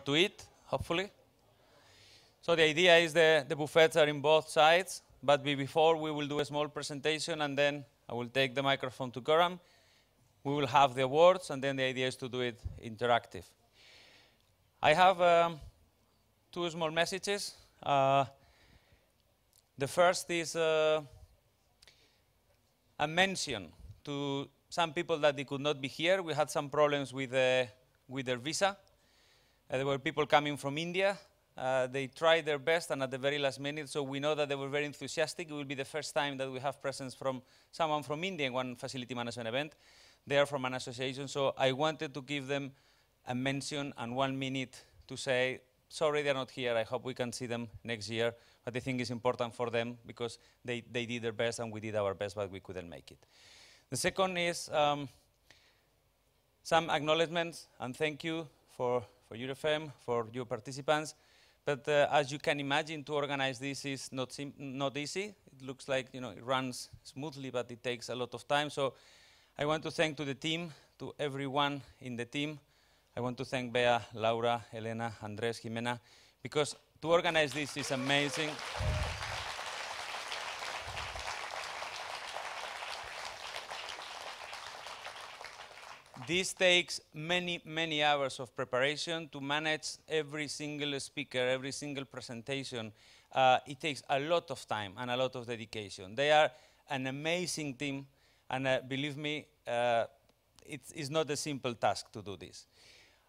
to eat, hopefully. So the idea is the buffets are in both sides, but before we will do a small presentation, and then I will take the microphone to Goran. We will have the awards, and then the idea is to do it interactive. I have two small messages. The first is a mention to some people that they could not be here. We had some problems with their visa. There were people coming from India. They tried their best, and at the very last minute, so we know that they were very enthusiastic. It will be the first time that we have presence from someone from India in one facility management event. They are from an association, so I wanted to give them a mention and 1 minute to say, sorry they're not here, I hope we can see them next year, but I think it's important for them because they did their best and we did our best, but we couldn't make it. The second is some acknowledgements and thank you for EuroFem, for your participants. But as you can imagine, to organize this is not easy. It looks like it runs smoothly, but it takes a lot of time. So I want to thank to the team, to everyone in the team. I want to thank Bea, Laura, Elena, Andres, Jimena, because to organize this is amazing. This takes many, many hours of preparation to manage every single speaker, every single presentation. It takes a lot of time and a lot of dedication. They are an amazing team, and believe me, it's not a simple task to do this.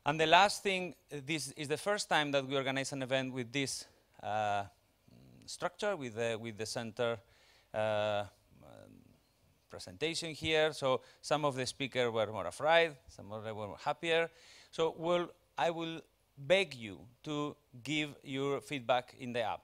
And the last thing, this is the first time that we organize an event with this structure, with the center presentation here. So some of the speakers were more afraid, some of them were more happier. So I will beg you to give your feedback in the app.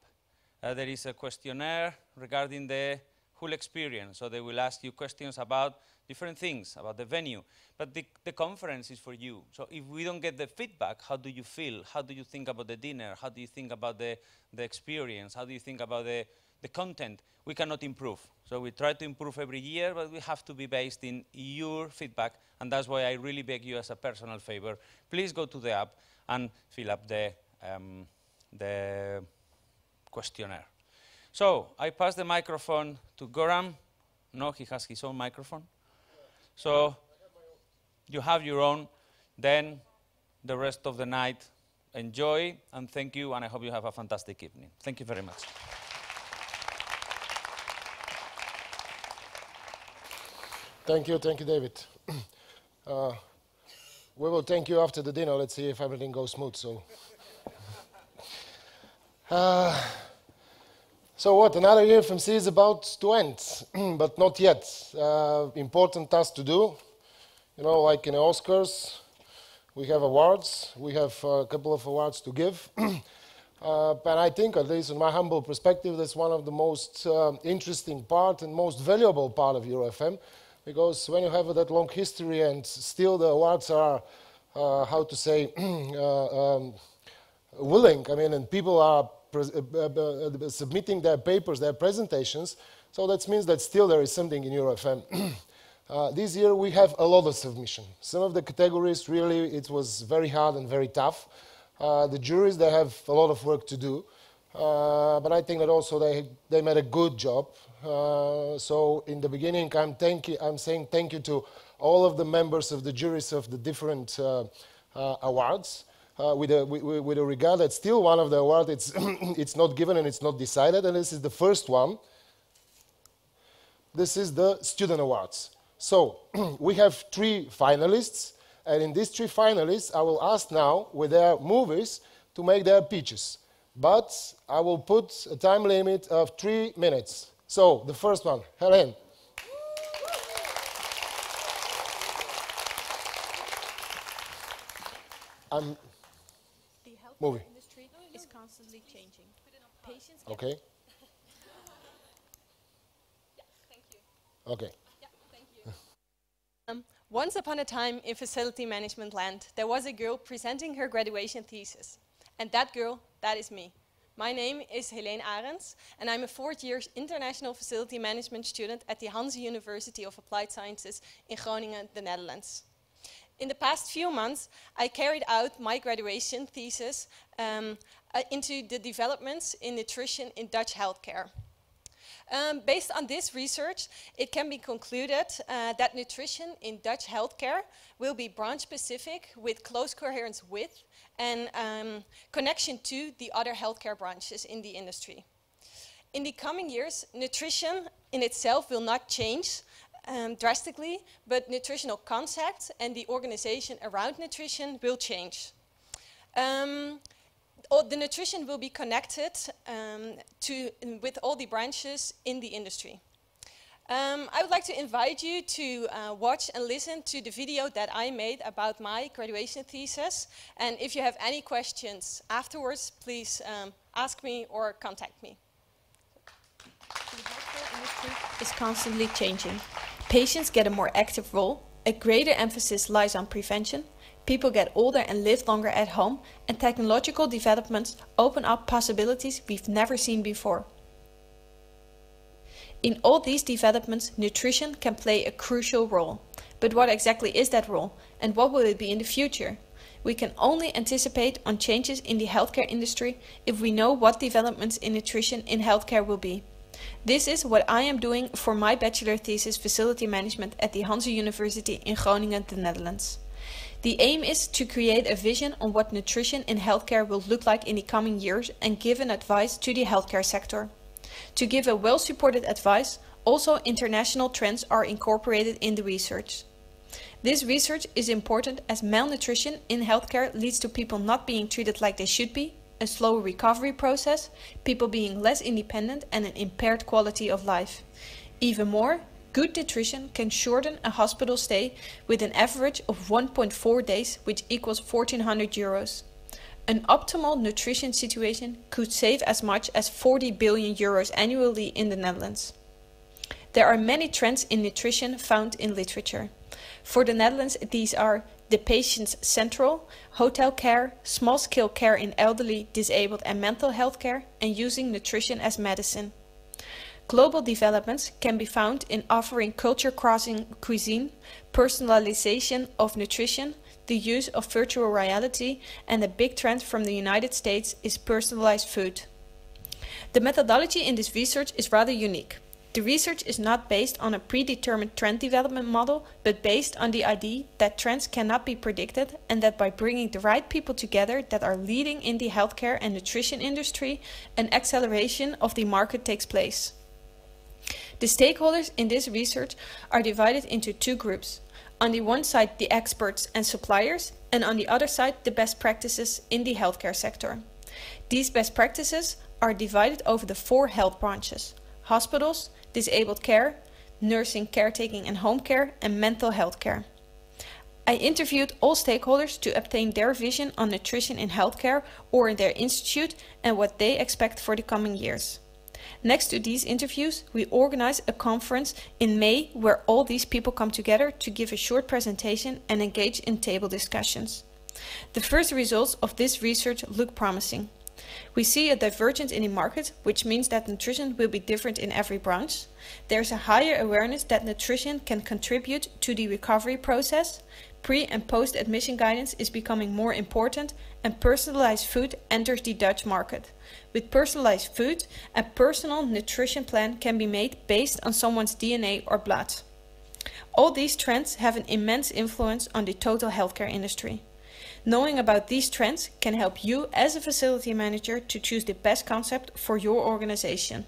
There is a questionnaire regarding the whole experience. So they will ask you questions about different things, about the venue. But the conference is for you. So if we don't get the feedback, how do you feel? How do you think about the dinner? How do you think about the experience? How do you think about the content? We cannot improve. So we try to improve every year, but we have to be based in your feedback. And that's why I really beg you as a personal favor, please go to the app and fill up the questionnaire. So I pass the microphone to Goran. No, he has his own microphone. So you have your own. Then the rest of the night, enjoy, and thank you, and I hope you have a fantastic evening. Thank you very much. Thank you, David. We will thank you after the dinner. Let's see if everything goes smooth. So what, another EMFC is about to end, but not yet. Important task to do. Like in the Oscars, we have awards. We have a couple of awards to give. But I think, at least in my humble perspective, that's one of the most interesting part and most valuable part of EuroFM, because when you have that long history and still the awards are, how to say, willing, and people are submitting their papers, their presentations, so that means that still there is something in EuroFM. This year we have a lot of submission. Some of the categories really it was very hard and very tough. The juries, they have a lot of work to do, but I think that also they made a good job. So in the beginning I'm saying thank you to all of the members of the juries of the different awards. With a regard that still one of the awards, it's not given and it's not decided, and this is the first one. This is the Student Awards. So we have 3 finalists, and in these 3 finalists, I will ask now with their movies to make their pitches. But I will put a time limit of 3 minutes. So the first one, Helen. Movie. Industry is constantly changing. Patients Okay. Yeah, thank you. Okay. Yeah, thank you. Once upon a time in facility management land, there was a girl presenting her graduation thesis. And that girl, that is me. My name is Helene Arends, and I'm a 4th-year international facility management student at the Hanze University of Applied Sciences in Groningen, the Netherlands. In the past few months, I carried out my graduation thesis into the developments in nutrition in Dutch healthcare. Based on this research, it can be concluded that nutrition in Dutch healthcare will be branch-specific with close coherence with and connection to the other healthcare branches in the industry. In the coming years, nutrition in itself will not change drastically, but nutritional concepts and the organization around nutrition will change. The nutrition will be connected with all the branches in the industry. I would like to invite you to watch and listen to the video that I made about my graduation thesis. And if you have any questions afterwards, please ask me or contact me. The healthcare industry is constantly changing. Patients get a more active role, a greater emphasis lies on prevention, people get older and live longer at home, and technological developments open up possibilities we've never seen before. In all these developments, nutrition can play a crucial role. But what exactly is that role, and what will it be in the future? We can only anticipate on changes in the healthcare industry if we know what developments in nutrition in healthcare will be. This is what I am doing for my bachelor thesis facility management at the Hanze University in Groningen, the Netherlands. The aim is to create a vision on what nutrition in healthcare will look like in the coming years and give an advice to the healthcare sector. To give a well-supported advice, also international trends are incorporated in the research. This research is important as malnutrition in healthcare leads to people not being treated like they should be, a slow recovery process, people being less independent and an impaired quality of life. Even more, good nutrition can shorten a hospital stay with an average of 1.4 days, which equals 1,400 euros. An optimal nutrition situation could save as much as 40 billion euros annually in the Netherlands. There are many trends in nutrition found in literature. For the Netherlands, these are the patient's central, hotel care, small-scale care in elderly, disabled and mental health care, and using nutrition as medicine. Global developments can be found in offering culture-crossing cuisine, personalization of nutrition, the use of virtual reality, and a big trend from the United States is personalized food. The methodology in this research is rather unique. The research is not based on a predetermined trend development model, but based on the idea that trends cannot be predicted and that by bringing the right people together that are leading in the healthcare and nutrition industry, an acceleration of the market takes place. The stakeholders in this research are divided into two groups. On the one side, the experts and suppliers, and on the other side, the best practices in the healthcare sector. These best practices are divided over the 4 health branches: hospitals, disabled care, nursing, caretaking and home care, and mental health care. I interviewed all stakeholders to obtain their vision on nutrition in healthcare or in their institute and what they expect for the coming years. Next to these interviews, we organized a conference in May where all these people come together to give a short presentation and engage in table discussions. The first results of this research look promising. We see a divergence in the market, which means that nutrition will be different in every branch. There is a higher awareness that nutrition can contribute to the recovery process. Pre- and post-admission guidance is becoming more important, and personalized food enters the Dutch market. With personalized food, a personal nutrition plan can be made based on someone's DNA or blood. All these trends have an immense influence on the total healthcare industry. Knowing about these trends can help you as a facility manager to choose the best concept for your organization.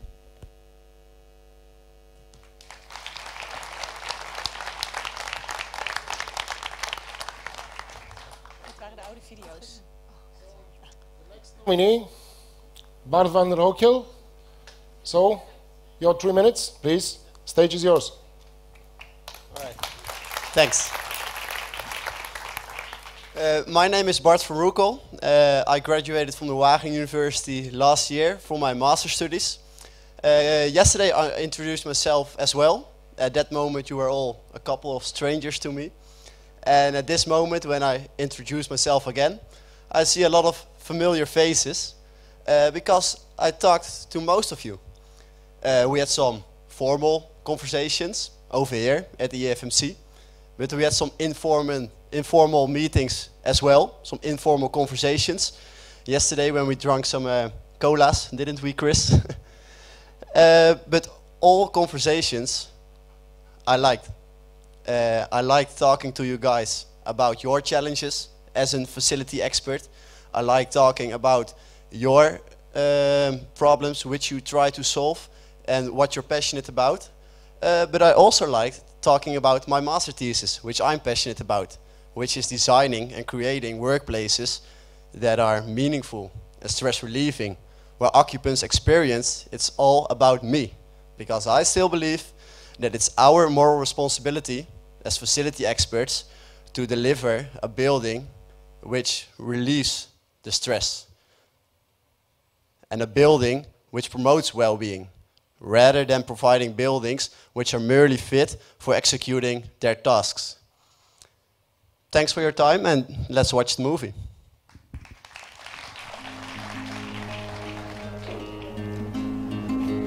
Nominee, Bart van der Hoekjel. So, your 3 minutes, please. Stage is yours. All right. Thanks. My name is Bart van Roekel. I graduated from the Wageningen University last year for my master's studies. Yesterday I introduced myself as well. At that moment you were all a couple of strangers to me. And at this moment when I introduce myself again, I see a lot of familiar faces because I talked to most of you. We had some formal conversations over here at the EMFC, but we had some informal meetings as well, some informal conversations. Yesterday when we drank some colas, didn't we, Chris? But all conversations I liked. I liked talking to you guys about your challenges as a facility expert. I like talking about your problems which you try to solve and what you're passionate about. But I also liked talking about my master thesis, which I'm passionate about, which is designing and creating workplaces that are meaningful and stress relieving, where occupants experience it's all about me. Because I still believe that it's our moral responsibility as facility experts to deliver a building which relieves the stress, and a building which promotes well-being, rather than providing buildings which are merely fit for executing their tasks. Thanks for your time, and let's watch the movie.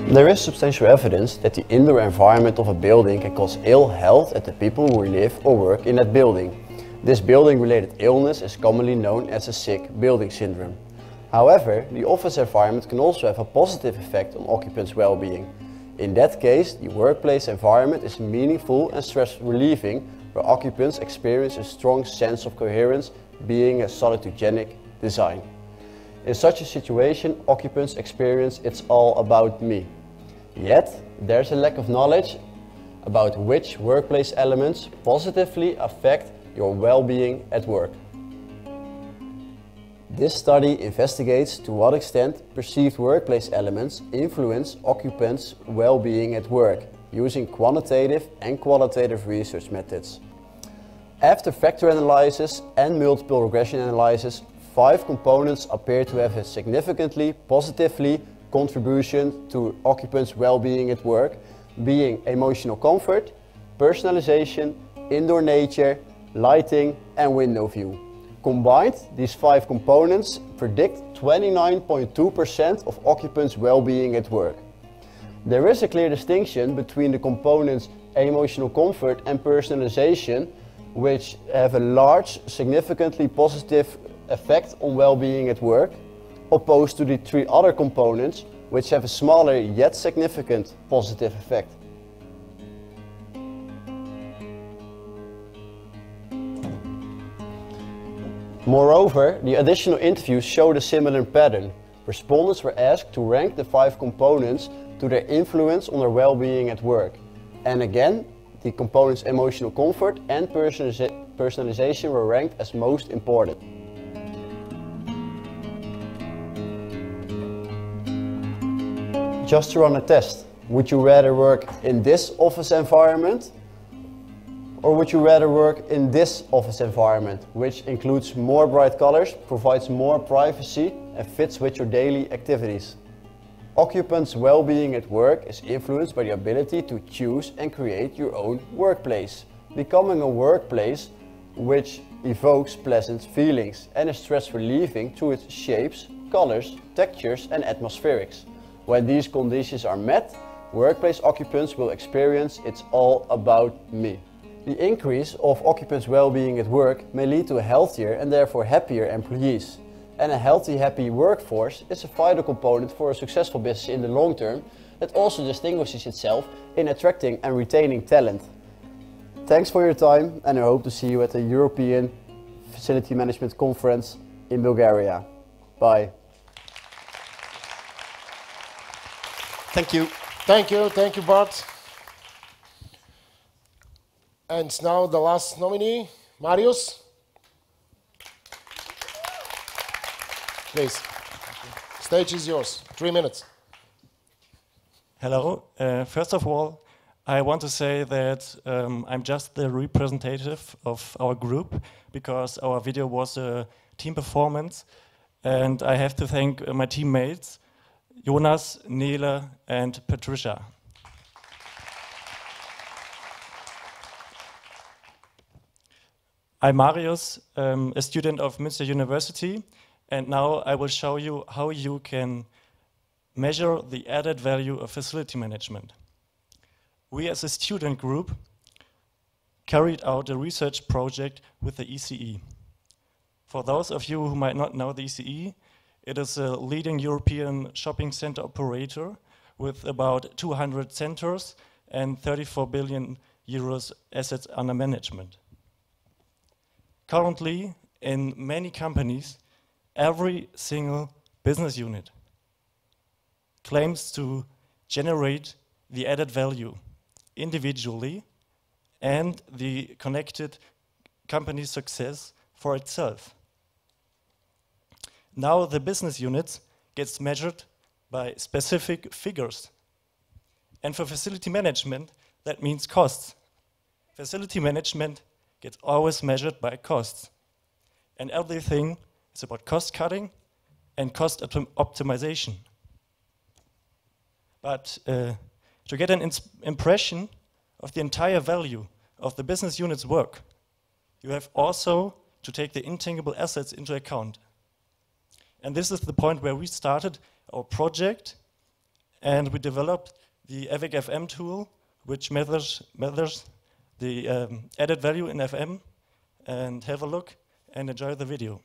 There is substantial evidence that the indoor environment of a building can cause ill health at the people who live or work in that building. This building-related illness is commonly known as a sick building syndrome. However, the office environment can also have a positive effect on occupants' well-being. In that case, the workplace environment is meaningful and stress-relieving, where occupants experience a strong sense of coherence, being a solutogenic design. In such a situation, occupants experience it's all about me. Yet, there's a lack of knowledge about which workplace elements positively affect your well-being at work. This study investigates to what extent perceived workplace elements influence occupants' well-being at work, using quantitative and qualitative research methods. After factor analysis and multiple regression analysis, 5 components appear to have a significantly positively contribution to occupants' well-being at work, being emotional comfort, personalization, indoor nature, lighting and window view. Combined, these 5 components predict 29.2% of occupants' well-being at work. There is a clear distinction between the components emotional comfort and personalization, which have a large, significantly positive effect on well-being at work, opposed to the 3 other components, which have a smaller yet significant positive effect. Moreover, the additional interviews showed a similar pattern. Respondents were asked to rank the 5 components to their influence on their well-being at work. And again, the components emotional comfort and personalization were ranked as most important. Just to run a test, would you rather work in this office environment, or would you rather work in this office environment, which includes more bright colors, provides more privacy and fits with your daily activities? Occupants' well-being at work is influenced by the ability to choose and create your own workplace, becoming a workplace which evokes pleasant feelings and is stress-relieving through its shapes, colors, textures and atmospherics. When these conditions are met, workplace occupants will experience it's all about me. The increase of occupants' well-being at work may lead to a healthier and therefore happier employees. And a healthy, happy workforce is a vital component for a successful business in the long term that also distinguishes itself in attracting and retaining talent. Thanks for your time, and I hope to see you at the European Facility Management Conference in Bulgaria. Bye. Thank you. Thank you, Bart. And now the last nominee, Marius. Please, stage is yours, 3 minutes. Hello. First of all, I want to say that I'm just the representative of our group because our video was a team performance, and I have to thank my teammates, Jonas, Nele and Patricia. I'm Marius, a student of Münster University, and now I will show you how you can measure the added value of facility management. We as a student group carried out a research project with the ECE. For those of you who might not know the ECE, it is a leading European shopping center operator with about 200 centers and 34 billion euros assets under management. Currently, in many companies, every single business unit claims to generate the added value individually and the connected company success for itself. Now the business units gets measured by specific figures. And for facility management, that means costs. Facility management gets always measured by costs. And everything is about cost cutting and cost optimization. But to get an impression of the entire value of the business unit's work, you have also to take the intangible assets into account. And this is the point where we started our project, and we developed the AVIC FM tool, which measures the added value in FM. And have a look and enjoy the video.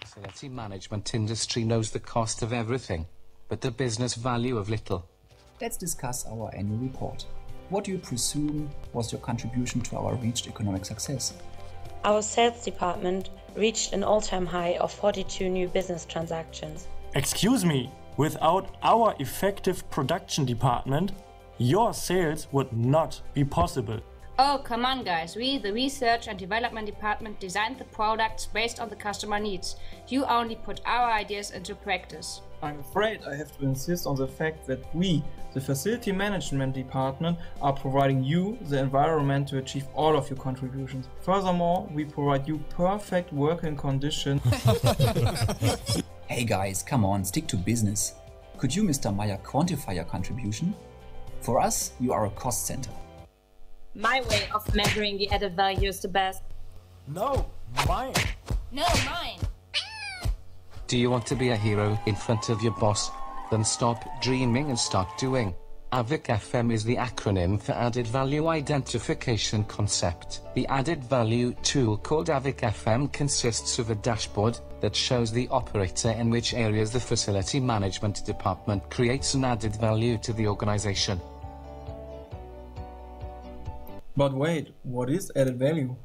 Facility management industry knows the cost of everything, but the business value of little. Let's discuss our annual report. What do you presume was your contribution to our reached economic success? Our sales department reached an all-time high of 42 new business transactions. Excuse me, without our effective production department, your sales would not be possible. Oh, come on guys, we, the research and development department, designed the products based on the customer needs. You only put our ideas into practice. I'm afraid I have to insist on the fact that we, the facility management department, are providing you the environment to achieve all of your contributions. Furthermore, we provide you perfect working conditions. Hey guys, come on, stick to business. Could you, Mr. Meyer, quantify your contribution? For us, you are a cost center. My way of measuring the added value is the best. No, mine. No, mine. Do you want to be a hero in front of your boss? Then stop dreaming and start doing. AVIC FM is the acronym for Added Value Identification Concept. The added value tool called AVIC FM consists of a dashboard that shows the operator in which areas the facility management department creates an added value to the organization. But wait, what is added value?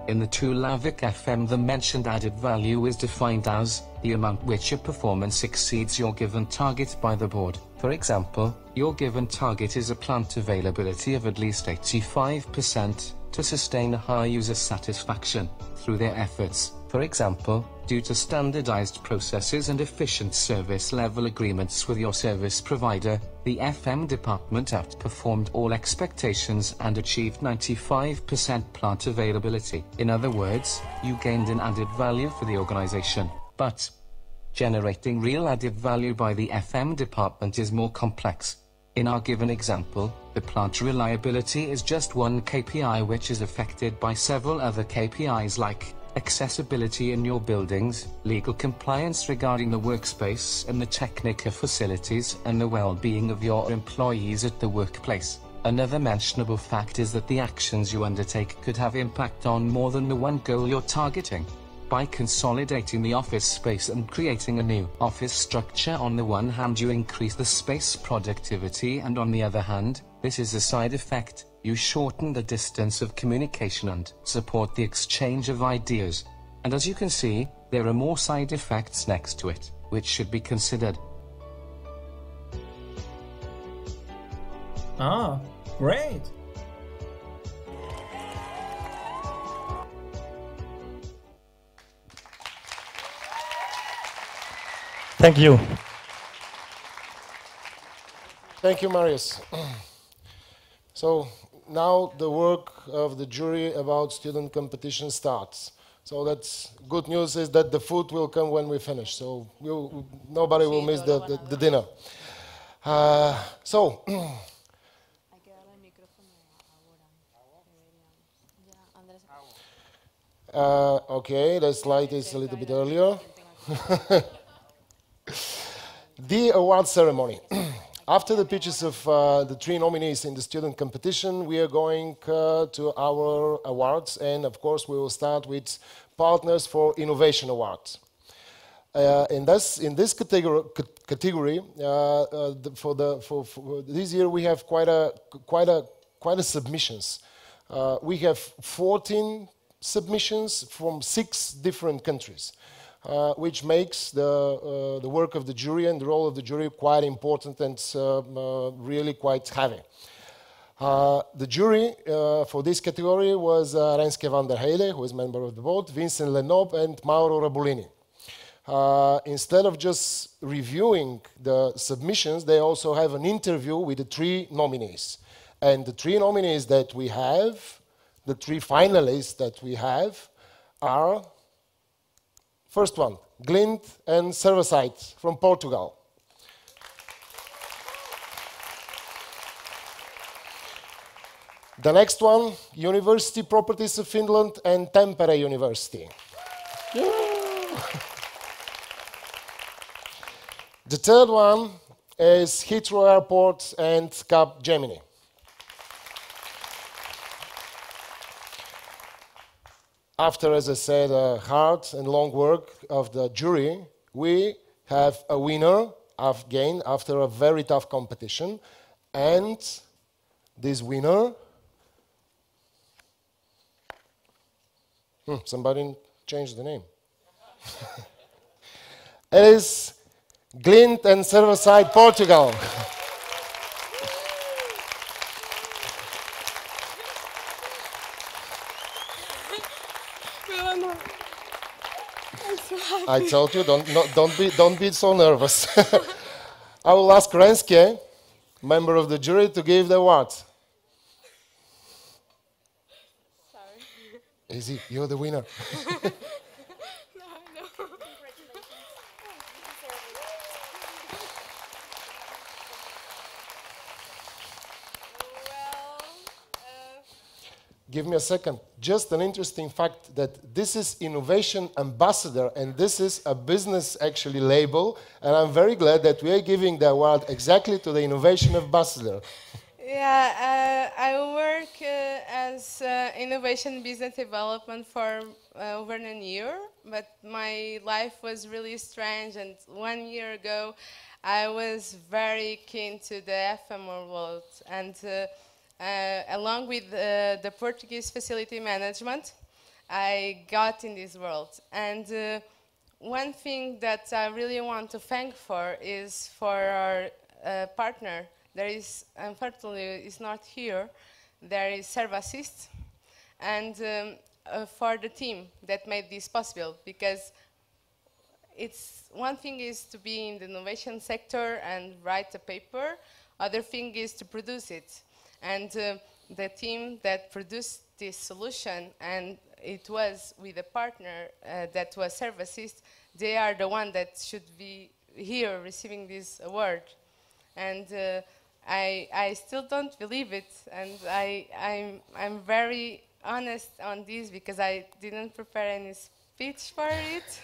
In the tool AVIC FM, the mentioned added value is defined as the amount which your performance exceeds your given target by the board. For example, your given target is a plant availability of at least 85% to sustain a high user satisfaction through their efforts. For example, due to standardized processes and efficient service level agreements with your service provider, the FM department outperformed all expectations and achieved 95% plant availability. In other words, you gained an added value for the organization. But generating real added value by the FM department is more complex. In our given example, the plant reliability is just one KPI which is affected by several other KPIs like accessibility in your buildings, legal compliance regarding the workspace and the technical facilities, and the well-being of your employees at the workplace. Another mentionable fact is that the actions you undertake could have impact on more than the one goal you're targeting. By consolidating the office space and creating a new office structure, on the one hand you increase the space productivity, and on the other hand, this is a side effect, you shorten the distance of communication and support the exchange of ideas. And as you can see, there are more side effects next to it, which should be considered. Ah, great! Thank you. Thank you, Marius. So now the work of the jury about student competition starts. So that's good news is that the food will come when we finish. So nobody will miss the dinner. Okay, the slide is a little bit earlier. The award ceremony. After the pitches of the 3 nominees in the student competition, we are going to our awards, and of course we will start with Partners for Innovation Awards. In this category, for this year we have quite a submissions. We have 14 submissions from 6 different countries, which makes the work of the jury and the role of the jury quite important and really quite heavy. The jury for this category was Renske van der Heijden, who is member of the board, Vincent Lenob and Mauro Rabolini. Instead of just reviewing the submissions, they also have an interview with the 3 nominees. And the 3 nominees that we have, the 3 finalists that we have, are, first one, Glint and Servacite from Portugal. The next one, University Properties of Finland and Tampere University. The third one is Heathrow Airport and Capgemini. After, as I said, hard and long work of the jury, we have a winner again after a very tough competition. And this winner, somebody changed the name. It is Glint and Servacite, Portugal. I told you, don't be so nervous. I will ask Renske, member of the jury, to give the award. Sorry. Easy, you're the winner. Give me a second. Just an interesting fact that this is Innovation Ambassador, and this is a business actually label, and I'm very glad that we are giving the award exactly to the Innovation Ambassador. Yeah, I work as innovation business development for over a year, but my life was really strange, and 1 year ago I was very keen to the ephemeral world, and along with the Portuguese facility management, I got in this world. And one thing that I really want to thank for is for our partner. There is, unfortunately, is not here. There is Servassist, and for the team that made this possible, because it's one thing is to be in the innovation sector and write a paper. Other thing is to produce it. And the team that produced this solution, and it was with a partner that was Servassist, they are the one that should be here receiving this award. And I still don't believe it, and I'm very honest on this because I didn't prepare any speech for it.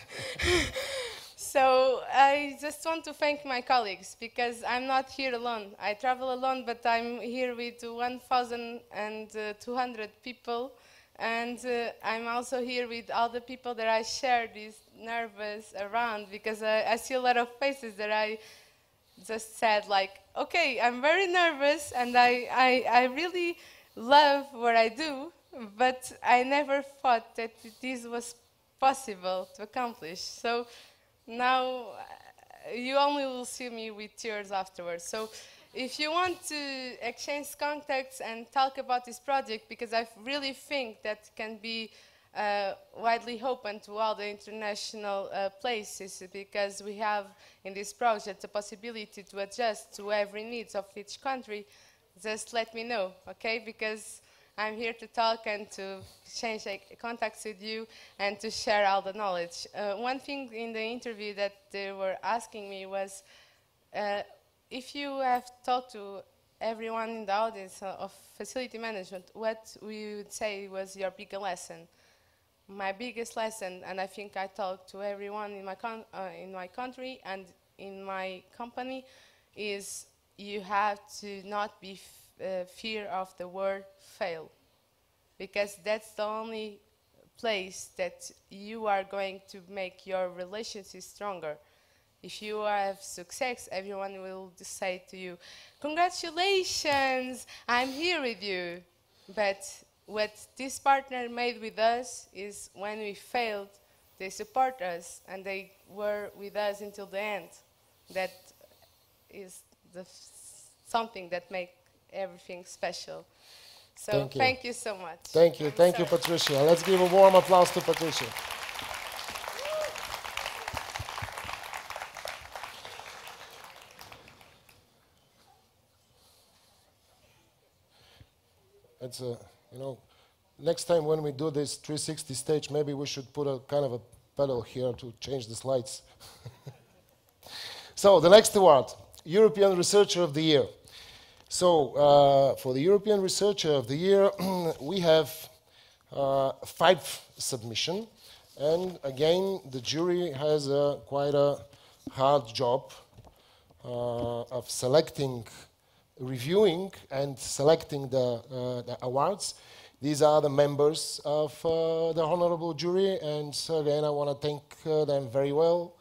So I just want to thank my colleagues, because I'm not here alone. I travel alone, but I'm here with 1,200 people, and I'm also here with all the people that I share this nervous around, because I see a lot of faces that I just said, like, okay, I'm very nervous, and I really love what I do, but I never thought that this was possible to accomplish. So now you only will see me with tears afterwards. So if you want to exchange contacts and talk about this project, because I really think that can be widely open to all the international places, because we have in this project the possibility to adjust to every needs of each country, just let me know, okay? Because I'm here to talk and to exchange contacts with you and to share all the knowledge. One thing in the interview that they were asking me was, if you have talked to everyone in the audience of facility management, what we would say was your biggest lesson? My biggest lesson, and I think I talked to everyone in my country and in my company, is you have to not be fear of the word fail, because that's the only place that you are going to make your relationship stronger. If you have success, everyone will say to you, congratulations, I'm here with you. But what this partner made with us is when we failed, they support us and they were with us until the end. That is something that makes everything special. So thank you so much. Thank you. Thank you, Patricia. Let's give a warm applause to Patricia. It's a, you know, next time when we do this 360 stage, maybe we should put a kind of a pedal here to change the slides. So the next award, European Researcher of the Year. So for the European Researcher of the Year, we have 5 submissions. And again, the jury has quite a hard job of selecting, reviewing and selecting the awards. These are the members of the honorable jury, and so again I want to thank them very well,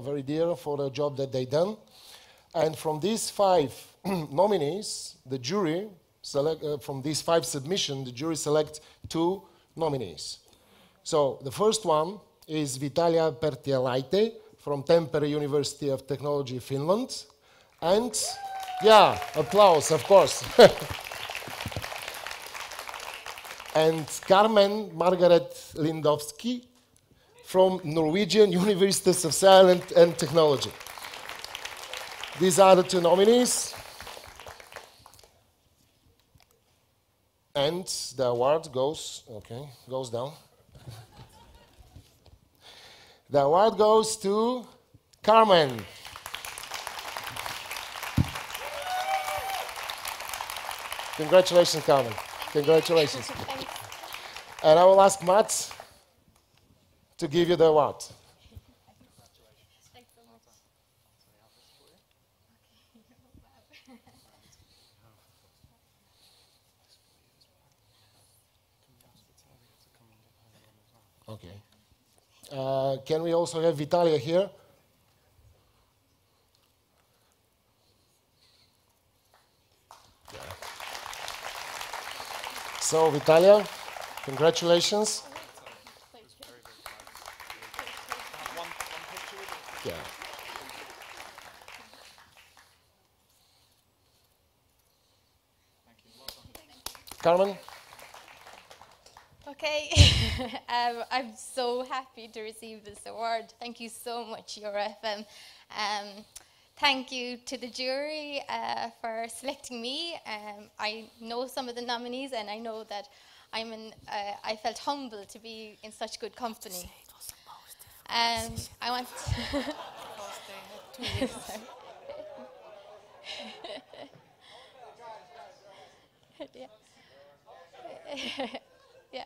very dear, for the job that they done. And from these 5 nominees, the jury from these 5 submissions, the jury select 2 nominees. So the first one is Vitalia Pertialaite from Tampere University of Technology, Finland, and yeah, applause, of course. And Carmen Margaret Lindowski from Norwegian University of Science and Technology. These are the 2 nominees. And the award goes, goes down. The award goes to Carmen. Congratulations, Carmen. Congratulations. And I will ask Matt to give you the award. Okay. Can we also have Vitalia here? Yeah. So, Vitalia, congratulations. Yeah. Carmen? Okay, I'm so happy to receive this award. Thank you so much, EuroFM. Thank you to the jury for selecting me. I know some of the nominees, and I know that I felt humbled to be in such good company. I want yeah. Yeah.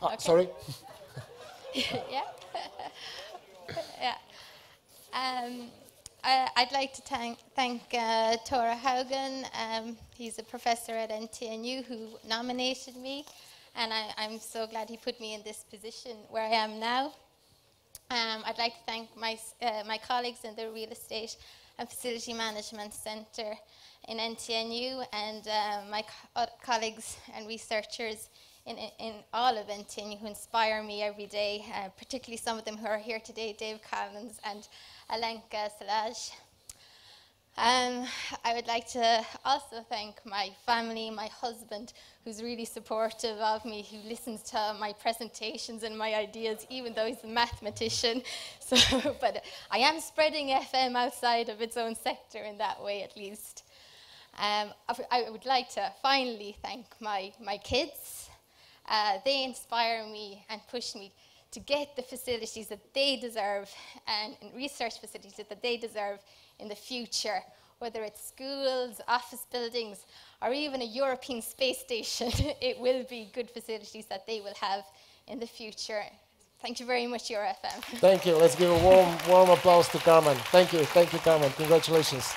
Okay. Sorry. Yeah. Yeah. I'd like to thank Tora Haugen. He's a professor at NTNU who nominated me, and I'm so glad he put me in this position where I am now. I'd like to thank my colleagues in the Real Estate and Facility Management Centre in NTNU, and my colleagues and researchers in all of NTNU who inspire me every day, particularly some of them who are here today, Dave Collins and Alenka Salaj. I would like to also thank my family, my husband, who's really supportive of me, who listens to my presentations and my ideas, even though he's a mathematician. So, but I am spreading FM outside of its own sector in that way, at least. I would like to finally thank my kids. They inspire me and push me to get the facilities that they deserve and research facilities that they deserve in the future, whether it's schools, office buildings, or even a European space station. It will be good facilities that they will have in the future. Thank you very much, EuroFM. Thank you. Let's give a warm applause to Carmen. Thank you, Carmen. Congratulations.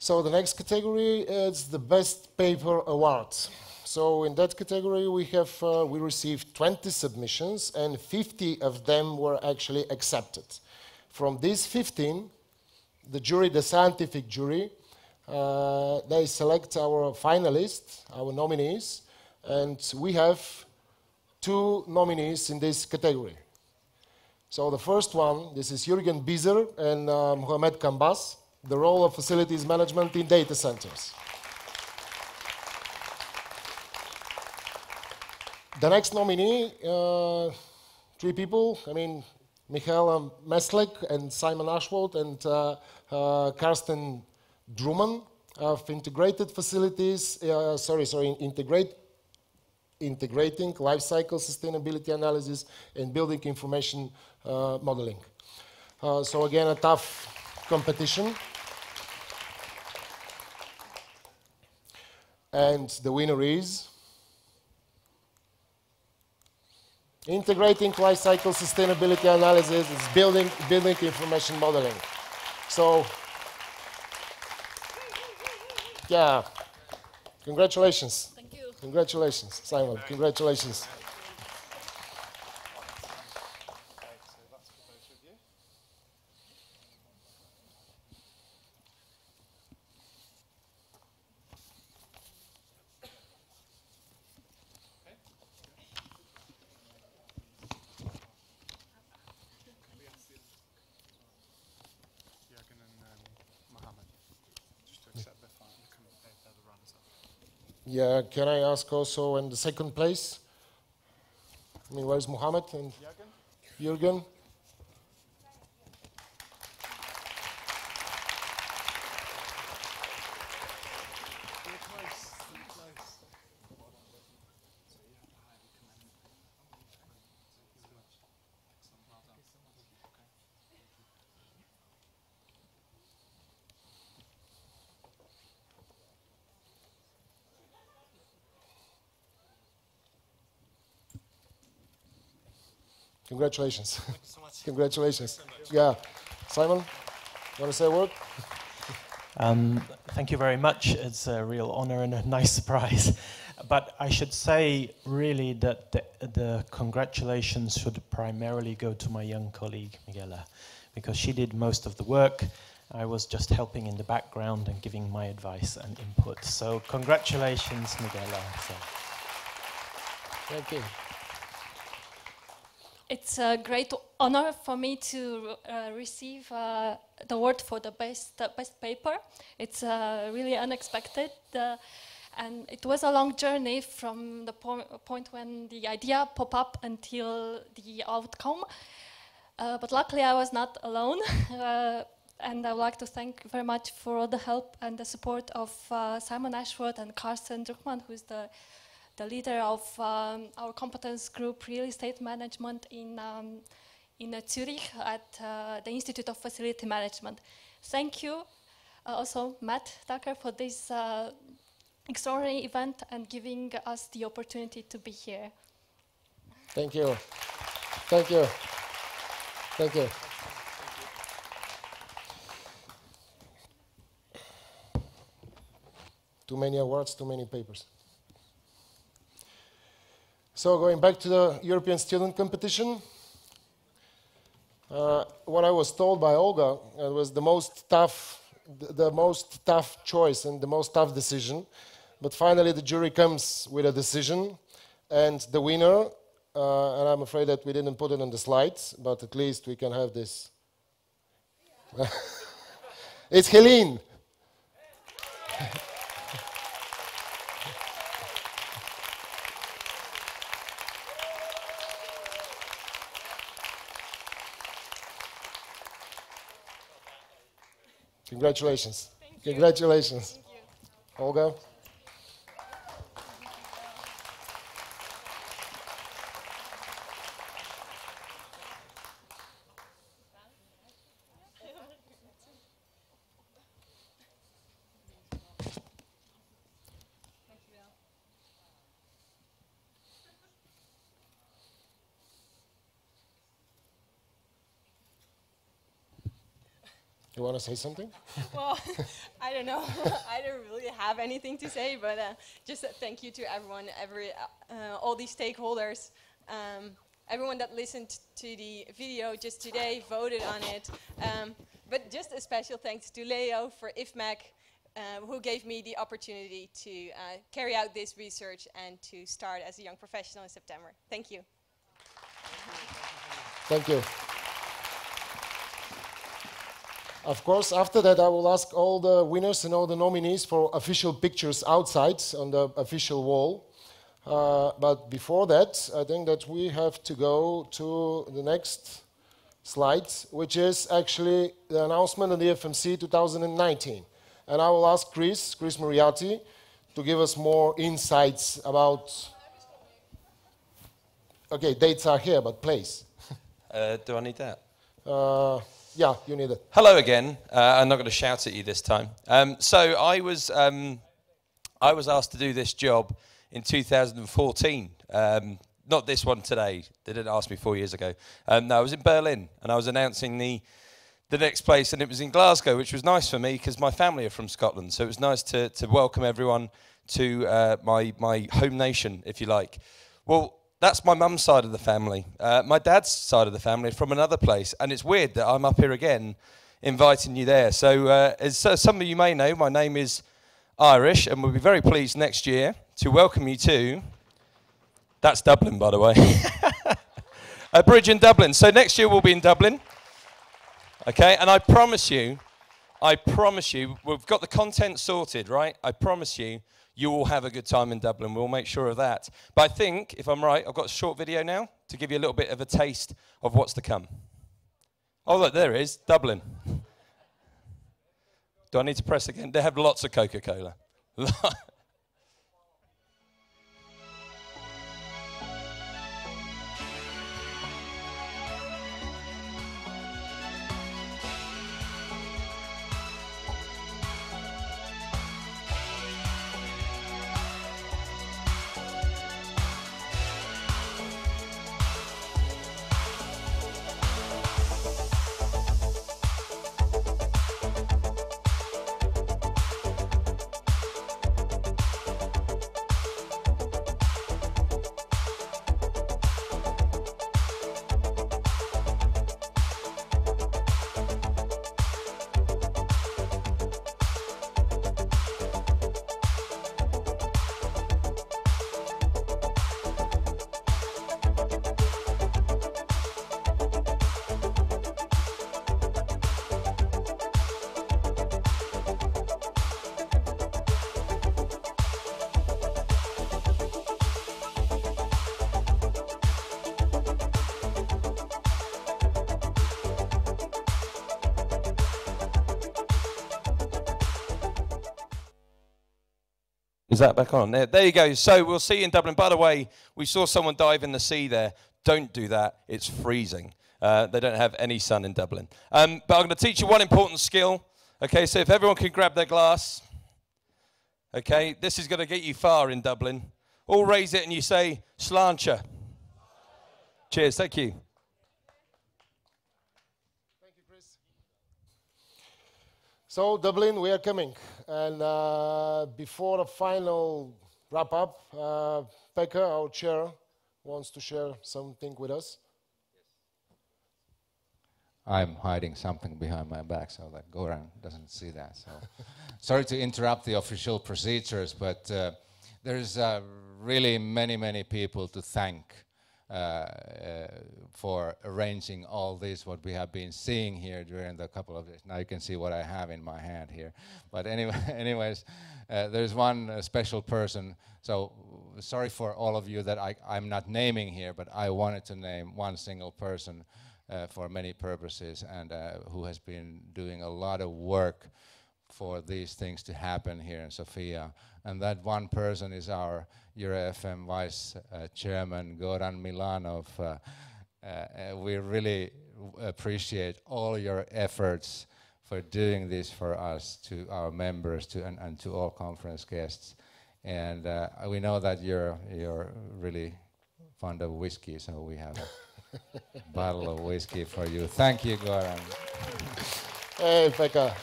So the next category is the Best Paper Award. So in that category we received 20 submissions and 50 of them were actually accepted. From these 15, the jury, the scientific jury, they select our finalists, our nominees, and we have 2 nominees in this category. So the first one, this is Jürgen Bieser and Mohamed Kambas, the role of facilities management in data centers. The next nominee, 3 people, Michaela Meslek and Simon Ashworth and Karsten Drummond of integrated facilities, integrating life cycle sustainability analysis and building information modeling. So again, a tough competition. And the winner is integrating life cycle sustainability analysis is building information modeling. So, yeah, congratulations. Thank you. Congratulations, Simon. Congratulations. Yeah, can I ask also in the second place? Where's Mohammed and Jürgen? Congratulations. Thank you so much. Congratulations. Yeah. Simon, you want to say a word? Thank you very much. It's a real honor and a nice surprise. But I should say really that the congratulations should primarily go to my young colleague, Miguela, because she did most of the work. I was just helping in the background and giving my advice and input. So congratulations, Miguela. So. Thank you. It's a great honor for me to receive the award for the best paper. It's really unexpected, and it was a long journey from the point when the idea popped up until the outcome. But luckily, I was not alone, and I would like to thank very much for all the help and the support of Simon Ashworth and Karsten Druckmann, who's the leader of our competence group, real estate management in Zurich at the Institute of Facility Management. Thank you also, Matt Tucker, for this extraordinary event and giving us the opportunity to be here. Thank you. Thank you. Thank you. Too many awards, too many papers. So going back to the European student competition, what I was told by Olga, it was the most tough choice and the most tough decision. But finally the jury comes with a decision, and the winner, and I'm afraid that we didn't put it on the slides, but at least we can have this. It's Helene. Congratulations. Congratulations. Olga. You want to say something? Well, I don't know. I don't really have anything to say, but just thank you to everyone, all these stakeholders, everyone that listened to the video just today, voted on it. But just a special thanks to Leo for IFMAC, who gave me the opportunity to carry out this research and to start as a young professional in September. Thank you. Thank you. Of course, after that, I will ask all the winners and all the nominees for official pictures outside on the official wall. But before that, I think that we have to go to the next slide, which is actually the announcement of the EFMC 2019. And I will ask Chris Moriarty, to give us more insights about... Okay, dates are here, but place. Do I need that? Yeah, you need it. Hello again. I'm not going to shout at you this time. So I was asked to do this job in 2014. Not this one today. They didn't ask me 4 years ago. No, I was in Berlin, and I was announcing the next place, and it was in Glasgow, which was nice for me because my family are from Scotland. So it was nice to welcome everyone to my home nation, if you like. Well, that's my mum's side of the family. My dad's side of the family is from another place, and it's weird that I'm up here again inviting you there. So as some of you may know, my name is Irish, and we'll be very pleased next year to welcome you to... That's Dublin, by the way. A bridge in Dublin. So next year we'll be in Dublin. Okay, and I promise you, we've got the content sorted, right? I promise you, you will have a good time in Dublin. We'll make sure of that. But I think, if I'm right, I've got a short video now to give you a little bit of a taste of what's to come. Oh, look, there it is, Dublin. Do I need to press again? They have lots of Coca-Cola. Is that back on? There you go. So we'll see you in Dublin. By the way, we saw someone dive in the sea there. Don't do that. It's freezing. They don't have any sun in Dublin. But I'm going to teach you one important skill. Okay, so if everyone can grab their glass. Okay, this is going to get you far in Dublin. All raise it and you say, sláinte. Cheers, thank you. Thank you, Chris. So, Dublin, we are coming. And before the final wrap-up, Pekka, our chair, wants to share something with us. I'm hiding something behind my back so that Goran doesn't see that. So, sorry to interrupt the official procedures, but there's really many people to thank for arranging all this, what we have been seeing here during the couple of days. Now you can see what I have in my hand here. But anyways, there's one special person. So sorry for all of you that I'm not naming here, but I wanted to name one single person for many purposes, and who has been doing a lot of work for these things to happen here in Sofia. And that one person is our EuroFM Vice Chairman, Goran Milanov. We really appreciate all your efforts for doing this for us, to our members, and to all conference guests. And we know that you're really fond of whiskey, so we have a bottle of whiskey for you. Thank you, Goran. Hey, Pekka.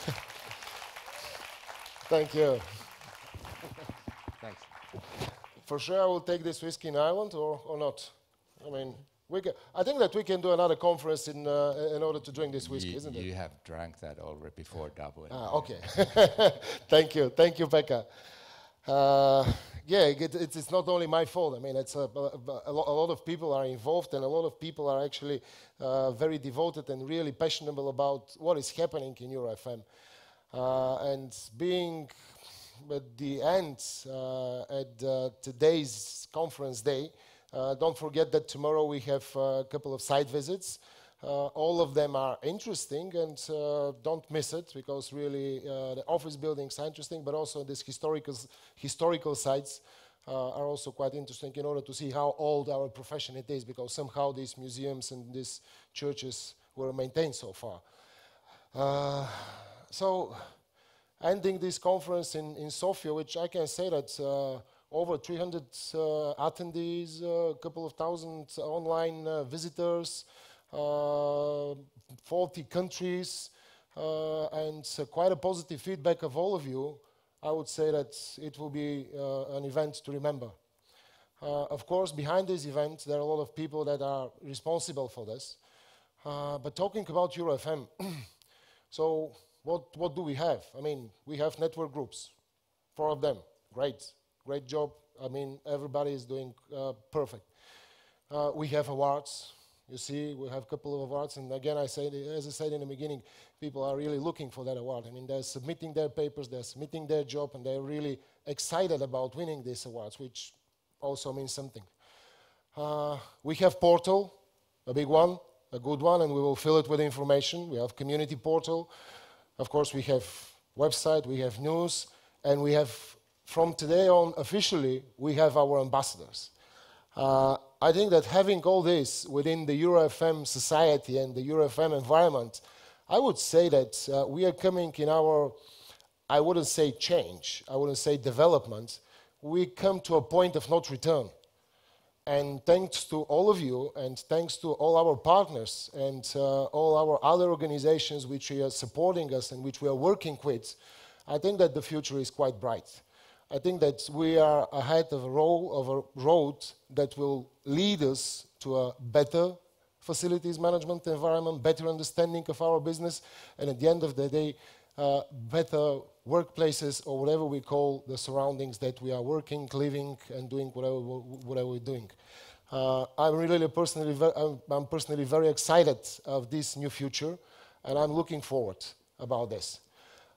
Thank you. Thanks. For sure, I will take this whiskey in Ireland or not. I mean, I think that we can do another conference in order to drink this whiskey, isn't it? You have drank that already before Dublin. Ah, okay. Thank you, Pekka. Yeah, it's not only my fault. I mean, it's a lot of people are involved, and a lot of people are actually very devoted and really passionate about what is happening in EuroFM. And being at the end at today's conference day, don't forget that tomorrow we have a couple of site visits. All of them are interesting, and don't miss it, because really the office buildings are interesting, but also these historical sites are also quite interesting in order to see how old our profession it is, because somehow these museums and these churches were maintained so far. So ending this conference in Sofia, which I can say that over 300 attendees, a couple of thousand online visitors, 40 countries, and quite a positive feedback of all of you. I would say that it will be an event to remember. Of course, behind this event, there are a lot of people that are responsible for this. But talking about EuroFM, so what do we have? I mean, we have network groups, 4 of them. Great job. I mean, everybody is doing perfect. We have awards. You see, we have a couple of awards, and again, as I said in the beginning, people are really looking for that award. I mean, they're submitting their papers, they're submitting their job, and they're really excited about winning these awards, which also means something. We have portal, a big one, a good one, and we will fill it with information. We have community portal. Of course, we have website, we have news, and we have, from today on, officially, we have our ambassadors. I think that having all this within the EuroFM society and the EuroFM environment, I would say that we are coming in our, I wouldn't say change, I wouldn't say development, we come to a point of not return. And thanks to all of you, and thanks to all our partners, and all our other organizations which are supporting us and which we are working with, I think that the future is quite bright. I think that we are ahead of a road that will lead us to a better facilities management environment, better understanding of our business, and at the end of the day, better workplaces, or whatever we call the surroundings that we are working, living, and doing whatever we're doing. I'm personally very excited of this new future, and I'm looking forward about this.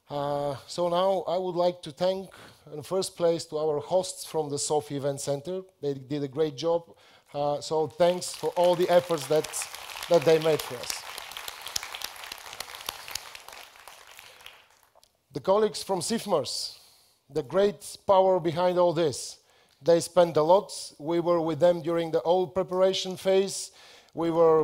So now I would like to thank, in the first place, to our hosts from the Sofia Event Center. They did a great job. So thanks for all the efforts that they made for us. The colleagues from SIFMARS, the great power behind all this. They spent a lot. We were with them during the whole preparation phase. We were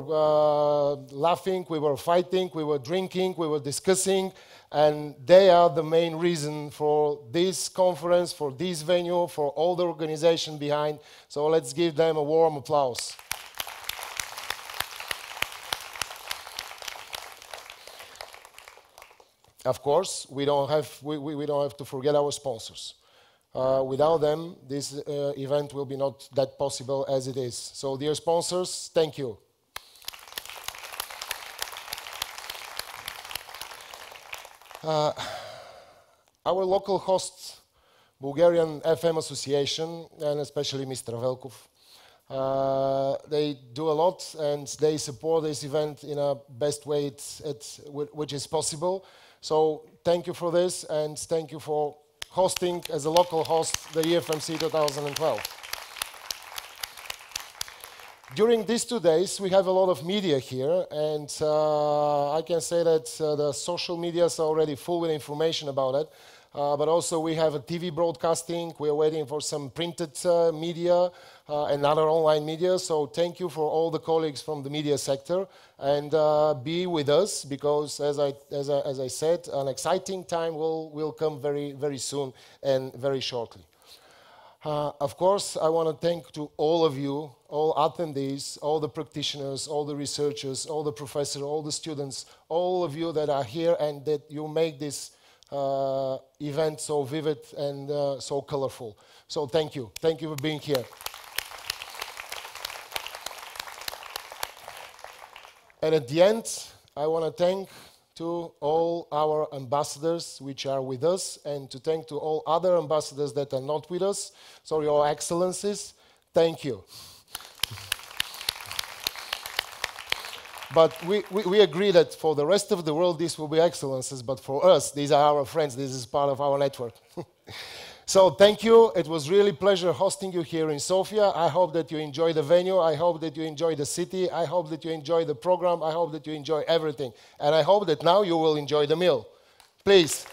laughing, we were fighting, we were drinking, we were discussing, and they are the main reason for this conference, for this venue, for all the organization behind. So let's give them a warm applause. Of course, we don't have to forget our sponsors. Without them, this event will be not that possible as it is. So, dear sponsors, thank you. Our local hosts, Bulgarian FM Association, and especially Mr. Velkov, they do a lot, and they support this event in a best way which is possible. So thank you for this, and thank you for hosting, as a local host, the EFMC 2012. During these 2 days, we have a lot of media here, and I can say that the social media are already full with information about it. But also we have a TV broadcasting, we are waiting for some printed media and other online media, so thank you for all the colleagues from the media sector, and be with us, because as I said, an exciting time will come very, very soon and very shortly. Of course, I want to thank to all of you, all attendees, all the practitioners, all the researchers, all the professors, all the students, all of you that are here and that you make this event so vivid and so colorful. So thank you. Thank you for being here. And at the end, I want to thank to all our ambassadors which are with us, and to thank to all other ambassadors that are not with us. So your excellencies, thank you. But we agree that for the rest of the world this will be excellencies, but for us these are our friends, this is part of our network. So thank you, it was really a pleasure hosting you here in Sofia. I hope that you enjoy the venue, I hope that you enjoy the city, I hope that you enjoy the program, I hope that you enjoy everything. And I hope that now you will enjoy the meal. Please.